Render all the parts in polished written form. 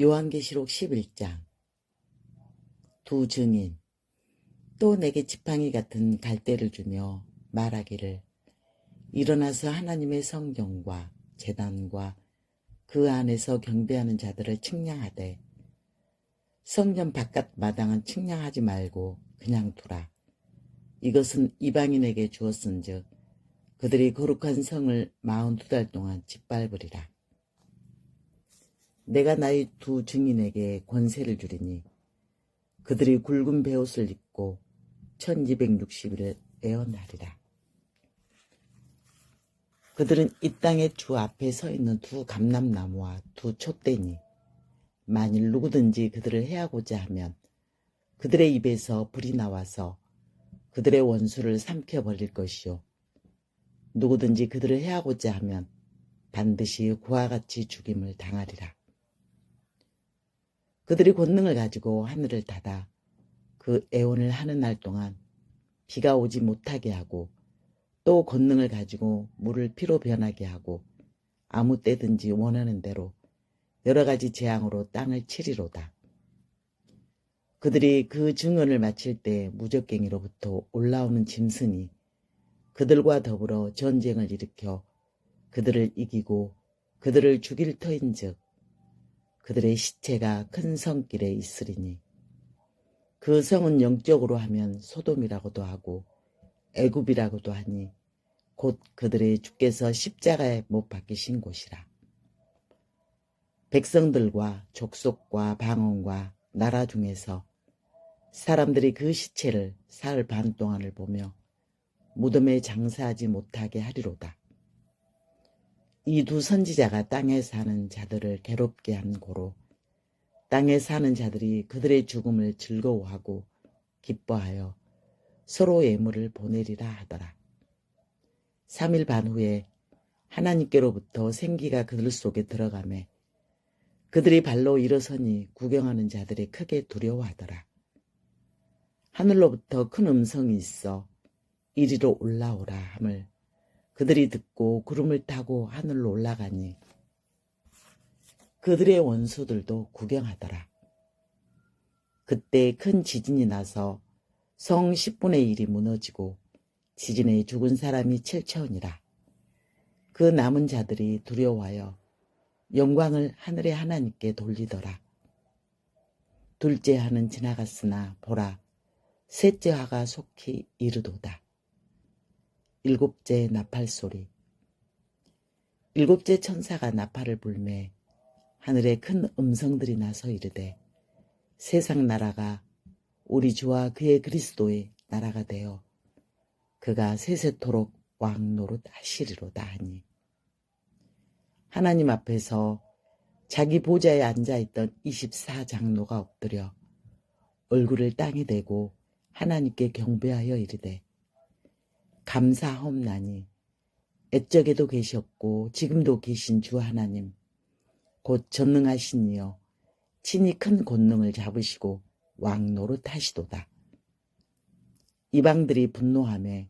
요한계시록 11장. 두 증인 또 내게 지팡이 같은 갈대를 주며 말하기를, 일어나서 하나님의 성경과 제단과 그 안에서 경배하는 자들을 측량하되 성전 바깥 마당은 측량하지 말고 그냥 두라. 이것은 이방인에게 주었은즉 그들이 거룩한 성을 42달 동안 짓밟으리라. 내가 나의 두 증인에게 권세를 주리니 그들이 굵은 베옷을 입고 1260일을 애원하리라. 그들은 이 땅의 주 앞에 서 있는 두 감람나무와 두 촛대니 만일 누구든지 그들을 해하고자 하면 그들의 입에서 불이 나와서 그들의 원수를 삼켜버릴 것이요, 누구든지 그들을 해하고자 하면 반드시 그와 같이 죽임을 당하리라. 그들이 권능을 가지고 하늘을 닫아 그 애원을 하는 날 동안 비가 오지 못하게 하고, 또 권능을 가지고 물을 피로 변하게 하고 아무 때든지 원하는 대로 여러 가지 재앙으로 땅을 치리로다. 그들이 그 증언을 마칠 때 무적갱이로부터 올라오는 짐승이 그들과 더불어 전쟁을 일으켜 그들을 이기고 그들을 죽일 터인즉 그들의 시체가 큰 성길에 있으리니 그 성은 영적으로 하면 소돔이라고도 하고 애굽이라고도 하니 곧 그들의 주께서 십자가에 못 박히신 곳이라. 백성들과 족속과 방언과 나라 중에서 사람들이 그 시체를 사흘 반 동안을 보며 무덤에 장사하지 못하게 하리로다. 이 두 선지자가 땅에 사는 자들을 괴롭게 한 고로 땅에 사는 자들이 그들의 죽음을 즐거워하고 기뻐하여 서로 예물을 보내리라 하더라. 3일 반 후에 하나님께로부터 생기가 그들 속에 들어가매 그들이 발로 일어서니 구경하는 자들이 크게 두려워하더라. 하늘로부터 큰 음성이 있어 이리로 올라오라 함을 그들이 듣고 구름을 타고 하늘로 올라가니 그들의 원수들도 구경하더라. 그때 큰 지진이 나서 성 10분의 1이 무너지고 지진에 죽은 사람이 7천이라. 그 남은 자들이 두려워하여 영광을 하늘의 하나님께 돌리더라. 둘째 하는 지나갔으나 보라, 셋째 하가 속히 이르도다. 일곱째 나팔 소리. 일곱째 천사가 나팔을 불매 하늘에 큰 음성들이 나서 이르되, 세상 나라가 우리 주와 그의 그리스도의 나라가 되어 그가 세세토록 왕 노릇 하시리로다 하니, 하나님 앞에서 자기 보좌에 앉아있던 24장로가 엎드려 얼굴을 땅에 대고 하나님께 경배하여 이르되, 감사하옵나니 옛적에도 계셨고 지금도 계신 주 하나님 곧 전능하신 이여 친히 큰 권능을 잡으시고 왕 노릇 하시도다. 이방들이 분노하며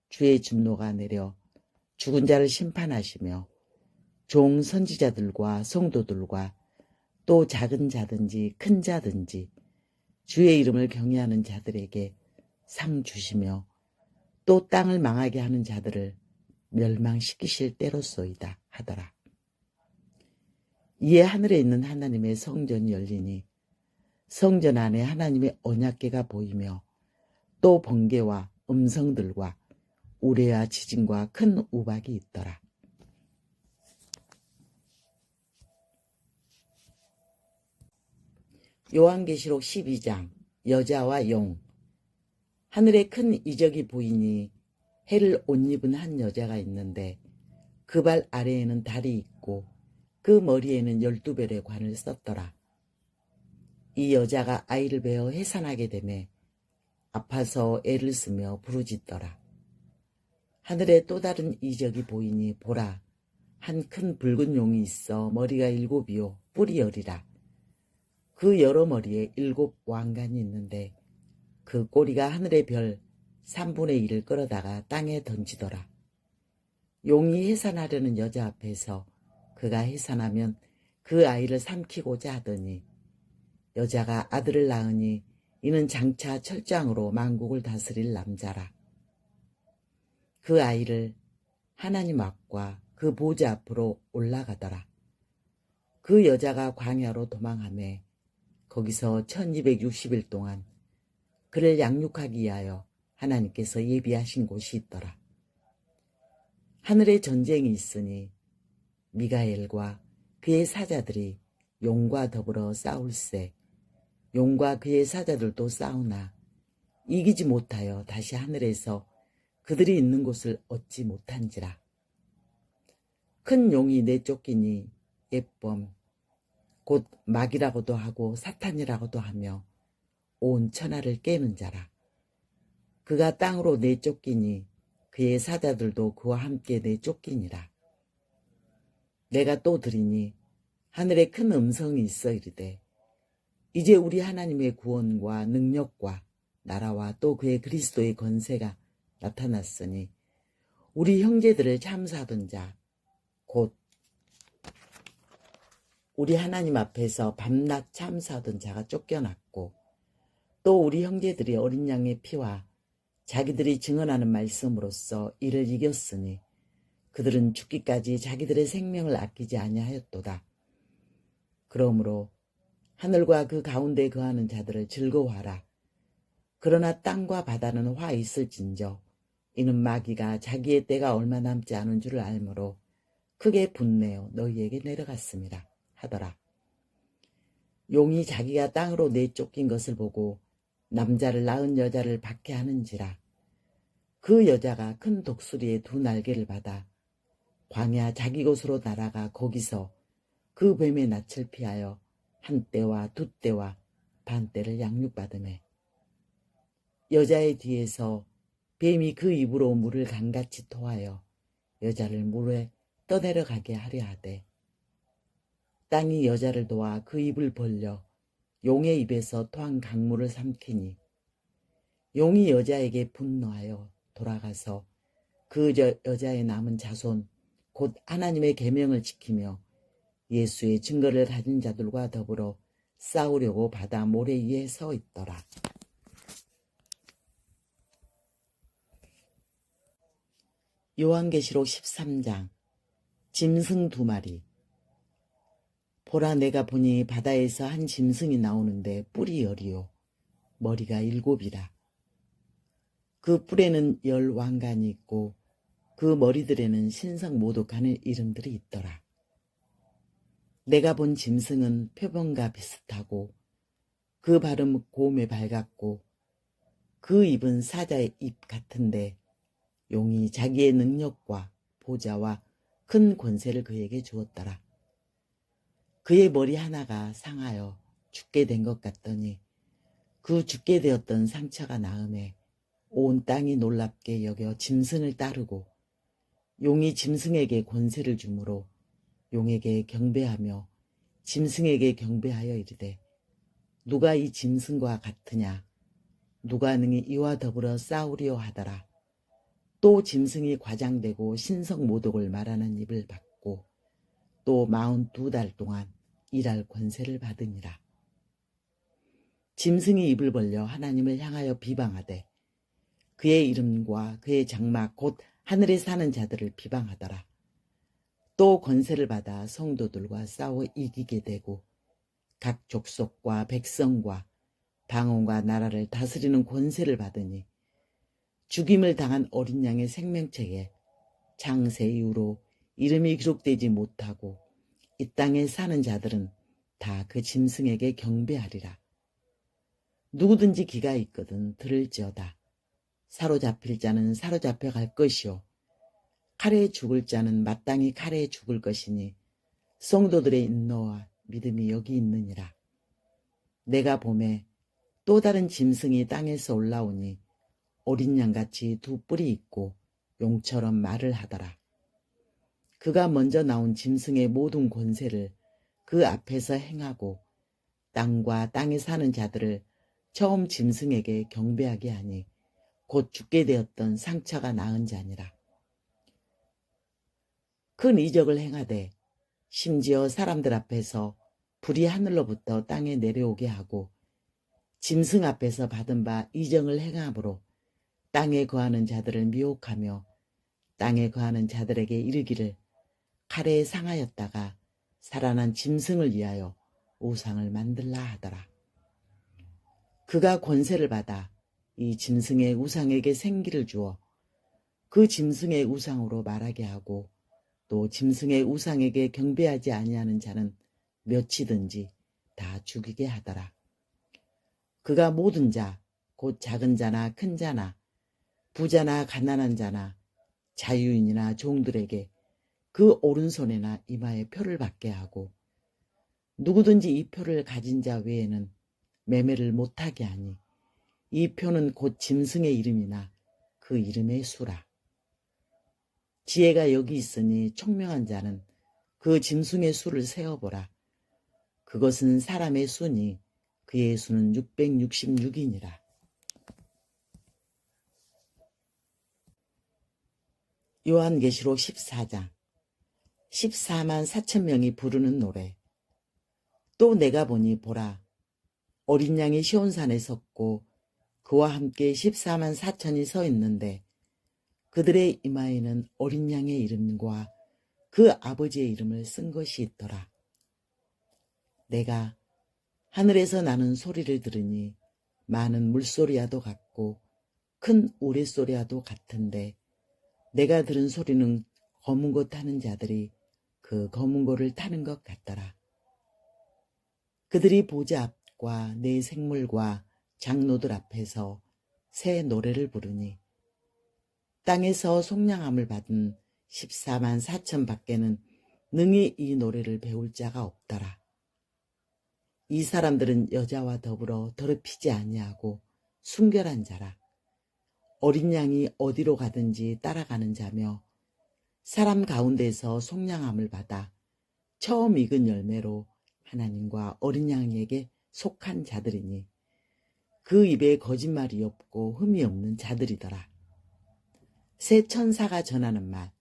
주의 진노가 내려 죽은 자를 심판하시며 종 선지자들과 성도들과 또 작은 자든지 큰 자든지 주의 이름을 경외하는 자들에게 상 주시며 또 땅을 망하게 하는 자들을 멸망시키실 때로소이다 하더라. 이에 하늘에 있는 하나님의 성전이 열리니 성전 안에 하나님의 언약궤가 보이며 또 번개와 음성들과 우레와 지진과 큰 우박이 있더라. 요한계시록 12장. 여자와 용. 하늘에 큰 이적이 보이니 해를 옷 입은 한 여자가 있는데 그 발 아래에는 달이 있고 그 머리에는 12별의 관을 썼더라. 이 여자가 아이를 베어 해산하게 되매 아파서 애를 쓰며 부르짖더라. 하늘에 또 다른 이적이 보이니 보라, 한 큰 붉은 용이 있어 머리가 7이요 뿔이 10이라. 그 여러 머리에 7 왕관이 있는데 그 꼬리가 하늘의 별 3분의 1을 끌어다가 땅에 던지더라. 용이 해산하려는 여자 앞에서 그가 해산하면 그 아이를 삼키고자 하더니 여자가 아들을 낳으니 이는 장차 철장으로 만국을 다스릴 남자라. 그 아이를 하나님 앞과 그 보좌 앞으로 올라가더라. 그 여자가 광야로 도망하매 거기서 1260일 동안 그를 양육하기 위하여 하나님께서 예비하신 곳이 있더라. 하늘에 전쟁이 있으니 미가엘과 그의 사자들이 용과 더불어 싸울세. 용과 그의 사자들도 싸우나 이기지 못하여 다시 하늘에서 그들이 있는 곳을 얻지 못한지라. 큰 용이 내쫓기니 예범 곧 마귀라고도 하고 사탄이라고도 하며 온 천하를 깨는 자라. 그가 땅으로 내쫓기니 그의 사자들도 그와 함께 내쫓기니라. 내가 또 들으니 하늘에 큰 음성이 있어 이르되 이제 우리 하나님의 구원과 능력과 나라와 또 그의 그리스도의 권세가 나타났으니 우리 형제들을 참사하던 자 곧 우리 하나님 앞에서 밤낮 참사하던 자가 쫓겨났고 또 우리 형제들이 어린 양의 피와 자기들이 증언하는 말씀으로써 이를 이겼으니 그들은 죽기까지 자기들의 생명을 아끼지 아니하였도다. 그러므로 하늘과 그 가운데 거하는 자들을 즐거워하라. 그러나 땅과 바다는 화 있을진저 이는 마귀가 자기의 때가 얼마 남지 않은 줄을 알므로 크게 분내어 너희에게 내려갔습니다 하더라. 용이 자기가 땅으로 내쫓긴 것을 보고 남자를 낳은 여자를 박해하는지라. 그 여자가 큰 독수리의 두 날개를 받아 광야 자기 곳으로 날아가 거기서 그 뱀의 낯을 피하여 한 때와 두 때와 반 때를 양육받으매 여자의 뒤에서 뱀이 그 입으로 물을 강같이 토하여 여자를 물에 떠내려가게 하려 하되 땅이 여자를 도와 그 입을 벌려 용의 입에서 토한 강물을 삼키니 용이 여자에게 분노하여 돌아가서 그 여자의 남은 자손 곧 하나님의 계명을 지키며 예수의 증거를 가진 자들과 더불어 싸우려고 바다 모래 위에 서 있더라. 요한계시록 13장. 짐승 2마리. 보라, 내가 보니 바다에서 한 짐승이 나오는데 뿔이 10이요 머리가 7이라. 그 뿔에는 10왕관이 있고 그 머리들에는 신성모독하는 이름들이 있더라. 내가 본 짐승은 표범과 비슷하고 그 발은 곰의 발 같고 그 입은 사자의 입 같은데 용이 자기의 능력과 보좌와 큰 권세를 그에게 주었더라. 그의 머리 하나가 상하여 죽게 된 것 같더니 그 죽게 되었던 상처가 나음에 온 땅이 놀랍게 여겨 짐승을 따르고 용이 짐승에게 권세를 주므로 용에게 경배하며 짐승에게 경배하여 이르되 누가 이 짐승과 같으냐 누가 능히 이와 더불어 싸우리요 하더라. 또 짐승이 과장되고 신성모독을 말하는 입을 받고 또 42달 동안 일할 권세를 받으니라. 짐승이 입을 벌려 하나님을 향하여 비방하되 그의 이름과 그의 장막 곧 하늘에 사는 자들을 비방하더라. 또 권세를 받아 성도들과 싸워 이기게 되고 각 족속과 백성과 방언과 나라를 다스리는 권세를 받으니 죽임을 당한 어린 양의 생명책에 창세 이후로 이름이 기록되지 못하고 이 땅에 사는 자들은 다 그 짐승에게 경배하리라. 누구든지 귀가 있거든 들을지어다. 사로잡힐 자는 사로잡혀 갈 것이요 칼에 죽을 자는 마땅히 칼에 죽을 것이니 성도들의 인노와 믿음이 여기 있느니라. 내가 보매 또 다른 짐승이 땅에서 올라오니 어린 양같이 2뿔이 있고 용처럼 말을 하더라. 그가 먼저 나온 짐승의 모든 권세를 그 앞에서 행하고 땅과 땅에 사는 자들을 처음 짐승에게 경배하게 하니 곧 죽게 되었던 상처가 나은 자니라. 큰 이적을 행하되 심지어 사람들 앞에서 불이 하늘로부터 땅에 내려오게 하고 짐승 앞에서 받은 바 이정을 행함으로 땅에 거하는 자들을 미혹하며 땅에 거하는 자들에게 이르기를 칼에 상하였다가 살아난 짐승을 위하여 우상을 만들라 하더라. 그가 권세를 받아 이 짐승의 우상에게 생기를 주어 그 짐승의 우상으로 말하게 하고 또 짐승의 우상에게 경배하지 아니하는 자는 몇이든지 다 죽이게 하더라. 그가 모든 자, 곧 작은 자나 큰 자나 부자나 가난한 자나 자유인이나 종들에게 그 오른손에나 이마에 표를 받게 하고 누구든지 이 표를 가진 자 외에는 매매를 못하게 하니 이 표는 곧 짐승의 이름이나 그 이름의 수라. 지혜가 여기 있으니 총명한 자는 그 짐승의 수를 세어보라. 그것은 사람의 수니 그의 수는 666이니라. 요한계시록 14장 14만 4천 명이 부르는 노래. 또 내가 보니 보라 어린 양이 시온산에 섰고 그와 함께 14만 4천이 서 있는데 그들의 이마에는 어린 양의 이름과 그 아버지의 이름을 쓴 것이 있더라. 내가 하늘에서 나는 소리를 들으니 많은 물소리와도 같고 큰 우레소리와도 같은데 내가 들은 소리는 검은 것 타는 자들이 그 검은 고를 타는 것 같더라. 그들이 보좌 앞과 내 생물과 장로들 앞에서 새 노래를 부르니 땅에서 속량함을 받은 14만 4천 밖에는 능히 이 노래를 배울 자가 없더라. 이 사람들은 여자와 더불어 더럽히지 아니하고 순결한 자라. 어린 양이 어디로 가든지 따라가는 자며 사람 가운데서 속량함을 받아 처음 익은 열매로 하나님과 어린 양에게 속한 자들이니 그 입에 거짓말이 없고 흠이 없는 자들이더라. 새 천사가 전하는 말.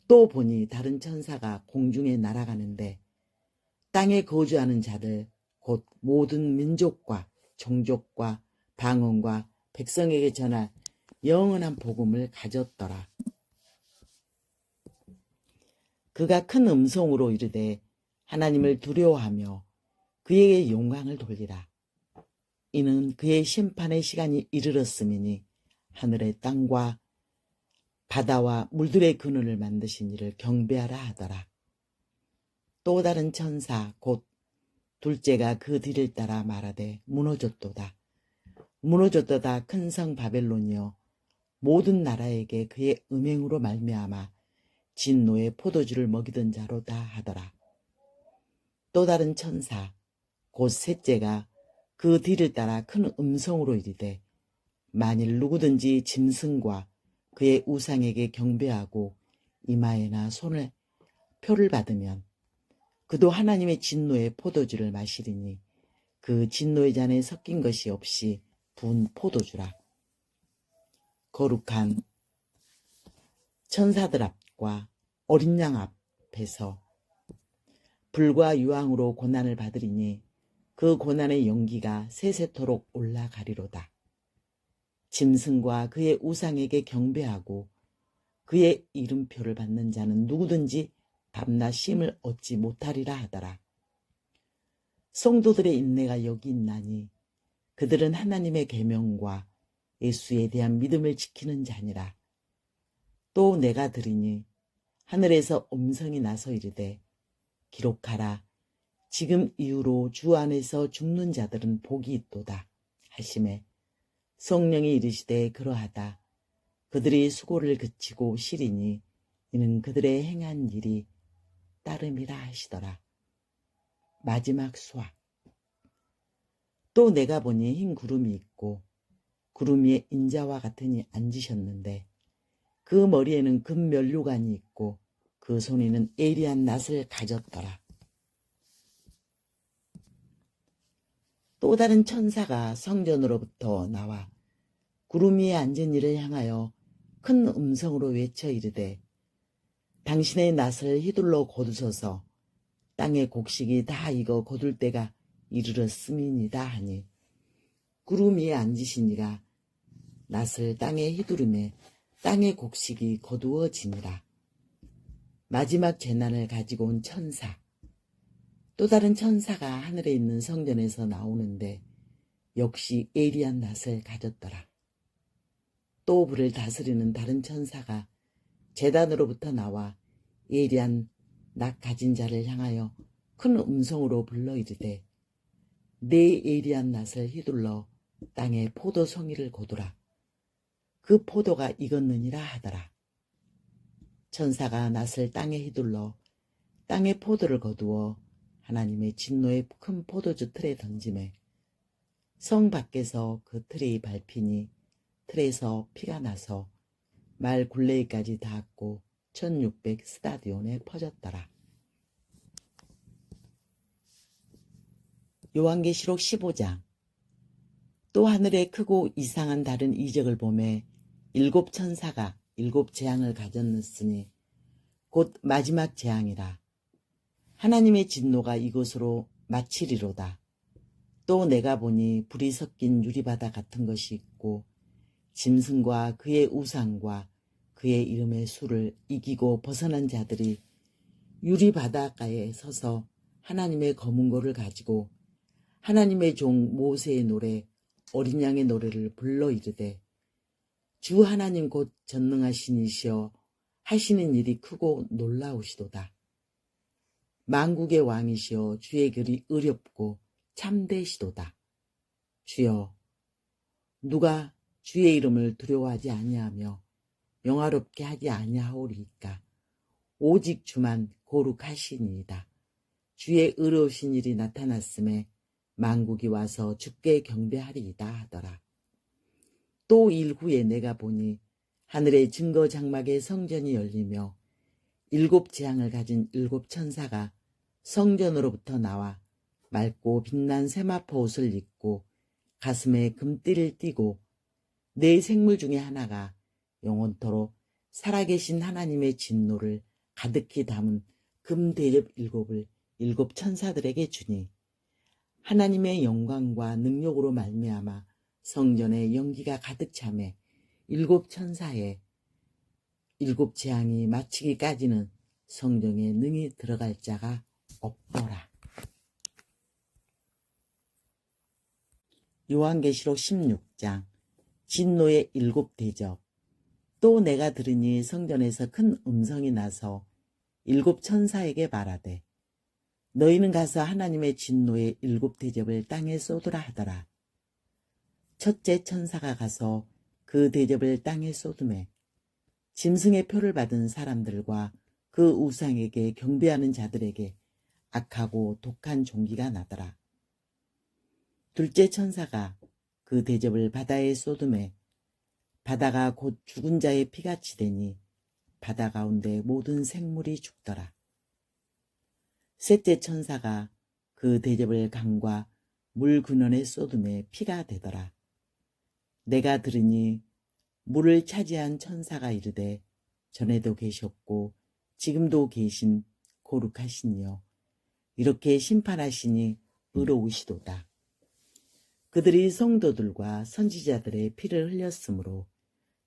또 보니 다른 천사가 공중에 날아가는데 땅에 거주하는 자들 곧 모든 민족과 종족과 방언과 백성에게 전할 영원한 복음을 가졌더라. 그가 큰 음성으로 이르되 하나님을 두려워하며 그에게 영광을 돌리라. 이는 그의 심판의 시간이 이르렀음이니 하늘의 땅과 바다와 물들의 근원을 만드신 이를 경배하라 하더라. 또 다른 천사 곧 둘째가 그 뒤를 따라 말하되 무너졌도다. 무너졌도다 큰 성 바벨론이여 모든 나라에게 그의 음행으로 말미암아 진노의 포도주를 먹이던 자로다 하더라. 또 다른 천사 곧 셋째가 그 뒤를 따라 큰 음성으로 이르되 만일 누구든지 짐승과 그의 우상에게 경배하고 이마에나 손에 표를 받으면 그도 하나님의 진노의 포도주를 마시리니 그 진노의 잔에 섞인 것이 없이 분 포도주라. 거룩한 천사들 앞과 어린 양 앞에서 불과 유황으로 고난을 받으리니 그 고난의 연기가 세세토록 올라가리로다. 짐승과 그의 우상에게 경배하고 그의 이름표를 받는 자는 누구든지 밤낮 쉼을 얻지 못하리라 하더라. 성도들의 인내가 여기 있나니 그들은 하나님의 계명과 예수에 대한 믿음을 지키는 자니라. 또 내가 들으니 하늘에서 음성이 나서 이르되 기록하라. 지금 이후로 주 안에서 죽는 자들은 복이 있도다 하시매 성령이 이르시되 그러하다. 그들이 수고를 그치고 쉬리니 이는 그들의 행한 일이 따름이라 하시더라. 마지막 수학. 또 내가 보니 흰 구름이 있고 구름 위에 인자와 같은 이 앉으셨는데 그 머리에는 금면류관이 있고 그 손에는 예리한 낫을 가졌더라. 또 다른 천사가 성전으로부터 나와 구름 위에 앉은 이를 향하여 큰 음성으로 외쳐 이르되 당신의 낫을 휘둘러 거두소서. 땅의 곡식이 다 익어 거둘 때가 이르렀음이니이다 하니 구름 위에 앉으시니가 낫을 땅에 휘두르매 땅의 곡식이 거두어지니라. 마지막 재난을 가지고 온 천사. 또 다른 천사가 하늘에 있는 성전에서 나오는데 역시 예리한 낫을 가졌더라. 또 불을 다스리는 다른 천사가 제단으로부터 나와 예리한 낫 가진 자를 향하여 큰 음성으로 불러 이르되 내 예리한 낫을 휘둘러 땅에 포도송이를 거두라. 그 포도가 익었느니라 하더라. 천사가 낫을 땅에 휘둘러 땅에 포도를 거두어 하나님의 진노의 큰 포도주 틀에 던지매 성 밖에서 그 틀이 밟히니 틀에서 피가 나서 말 굴레이까지 닿았고 1600 스타디온에 퍼졌더라. 요한계시록 15장. 또 하늘에 크고 이상한 다른 이적을 보매 일곱 천사가 일곱 재앙을 가졌으니 곧 마지막 재앙이라. 하나님의 진노가 이곳으로 마치리로다. 또 내가 보니 불이 섞인 유리바다 같은 것이 있고 짐승과 그의 우상과 그의 이름의 수를 이기고 벗어난 자들이 유리바닷가에 서서 하나님의 검은고를 가지고 하나님의 종 모세의 노래 어린 양의 노래를 불러 이르되 주 하나님 곧 전능하신 이시여 하시는 일이 크고 놀라우시도다. 만국의 왕이시여 주의 글이 의롭고 참되시도다. 주여 누가 주의 이름을 두려워하지 아니하며 영화롭게 하지 아니하오리까. 오직 주만 거룩하시니이다. 주의 의로우신 일이 나타났음에 만국이 와서 주께 경배하리이다 하더라. 또 일 후에 내가 보니 하늘의 증거 장막의 성전이 열리며 일곱 재앙을 가진 일곱 천사가 성전으로부터 나와 맑고 빛난 세마포 옷을 입고 가슴에 금띠를 띠고 네 생물 중에 하나가 영원토록 살아계신 하나님의 진노를 가득히 담은 금대접 일곱을 일곱 천사들에게 주니 하나님의 영광과 능력으로 말미암아 성전에 연기가 가득 차매 일곱 천사의 일곱 재앙이 마치기까지는 성전에 능히 들어갈 자가 없더라. 요한계시록 16장. 진노의 일곱 대접. 또 내가 들으니 성전에서 큰 음성이 나서 일곱 천사에게 말하되 너희는 가서 하나님의 진노의 일곱 대접을 땅에 쏟으라 하더라. 첫째 천사가 가서 그 대접을 땅에 쏟음에 짐승의 표를 받은 사람들과 그 우상에게 경배하는 자들에게 악하고 독한 종기가 나더라. 둘째 천사가 그 대접을 바다에 쏟음에 바다가 곧 죽은 자의 피같이 되니 바다 가운데 모든 생물이 죽더라. 셋째 천사가 그 대접을 강과 물 근원에 쏟음에 피가 되더라. 내가 들으니 물을 차지한 천사가 이르되 전에도 계셨고 지금도 계신 거룩하시니요 이렇게 심판하시니 의로우시도다. 그들이 성도들과 선지자들의 피를 흘렸으므로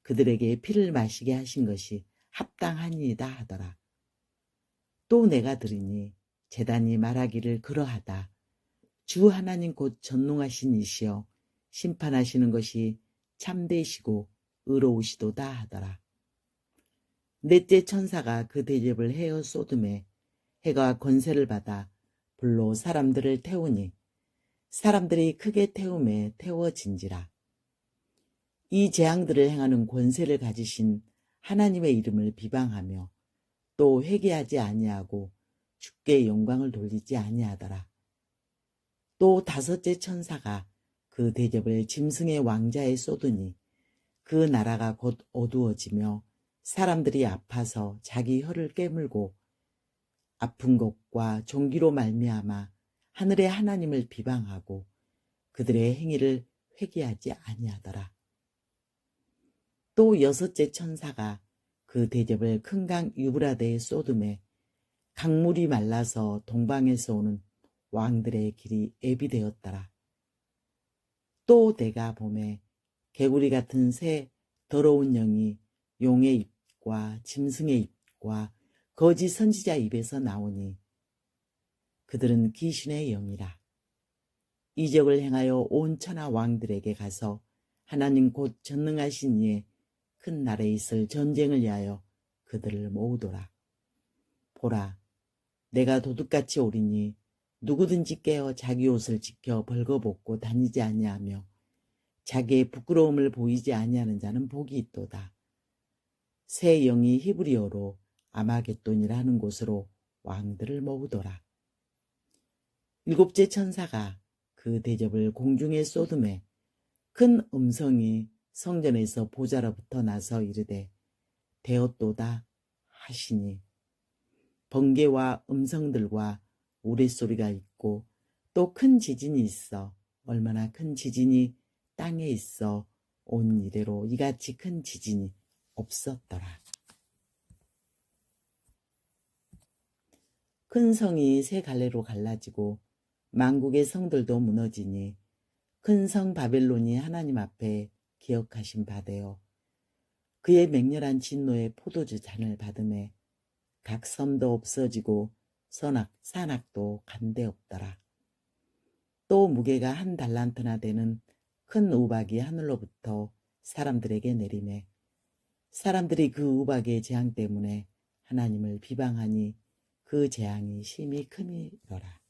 그들에게 피를 마시게 하신 것이 합당하니이다 하더라. 또 내가 들으니 제단이 말하기를 그러하다. 주 하나님 곧 전능하신 이시여 심판하시는 것이 참되시고 의로우시도다 하더라. 넷째 천사가 그 대접을 헤어 쏟음에 해가 권세를 받아 불로 사람들을 태우니 사람들이 크게 태움에 태워진지라. 이 재앙들을 행하는 권세를 가지신 하나님의 이름을 비방하며 또 회개하지 아니하고 주께 영광을 돌리지 아니하더라. 또 다섯째 천사가 그 대접을 짐승의 왕자에 쏟으니 그 나라가 곧 어두워지며 사람들이 아파서 자기 혀를 깨물고 아픈 것과 종기로 말미암아 하늘의 하나님을 비방하고 그들의 행위를 회개하지 아니하더라. 또 여섯째 천사가 그 그 대접을 큰 강 유브라데에 쏟음에 강물이 말라서 동방에서 오는 왕들의 길이 애비되었더라. 또 내가 봄에 개구리 같은 새 더러운 영이 용의 입과 짐승의 입과 거짓 선지자 입에서 나오니 그들은 귀신의 영이라. 이적을 행하여 온 천하 왕들에게 가서 하나님 곧 전능하신 이의 큰 날에 있을 전쟁을 위하여 그들을 모으더라. 보라, 내가 도둑같이 오리니 누구든지 깨어 자기 옷을 지켜 벌거벗고 다니지 아니하며 자기의 부끄러움을 보이지 아니하는 자는 복이 있도다. 새 영이 히브리어로 아마겟돈이라 하는 곳으로 왕들을 모으더라. 일곱째 천사가 그 대접을 공중에 쏟음에 큰 음성이 성전에서 보좌로부터 나서 이르되 되었도다 하시니 번개와 음성들과 우레소리가 있고 또 큰 지진이 있어 얼마나 큰 지진이 땅에 있어 온 이래로 이같이 큰 지진이 없었더라. 큰 성이 세 갈래로 갈라지고 만국의 성들도 무너지니 큰 성 바벨론이 하나님 앞에 기억하신 바되어 그의 맹렬한 진노의 포도주 잔을 받음에 각 섬도 없어지고 산악도 간데 없더라. 또 무게가 한 달란트나 되는 큰 우박이 하늘로부터 사람들에게 내리매 사람들이 그 우박의 재앙 때문에 하나님을 비방하니 그 재앙이 심히 크미더라.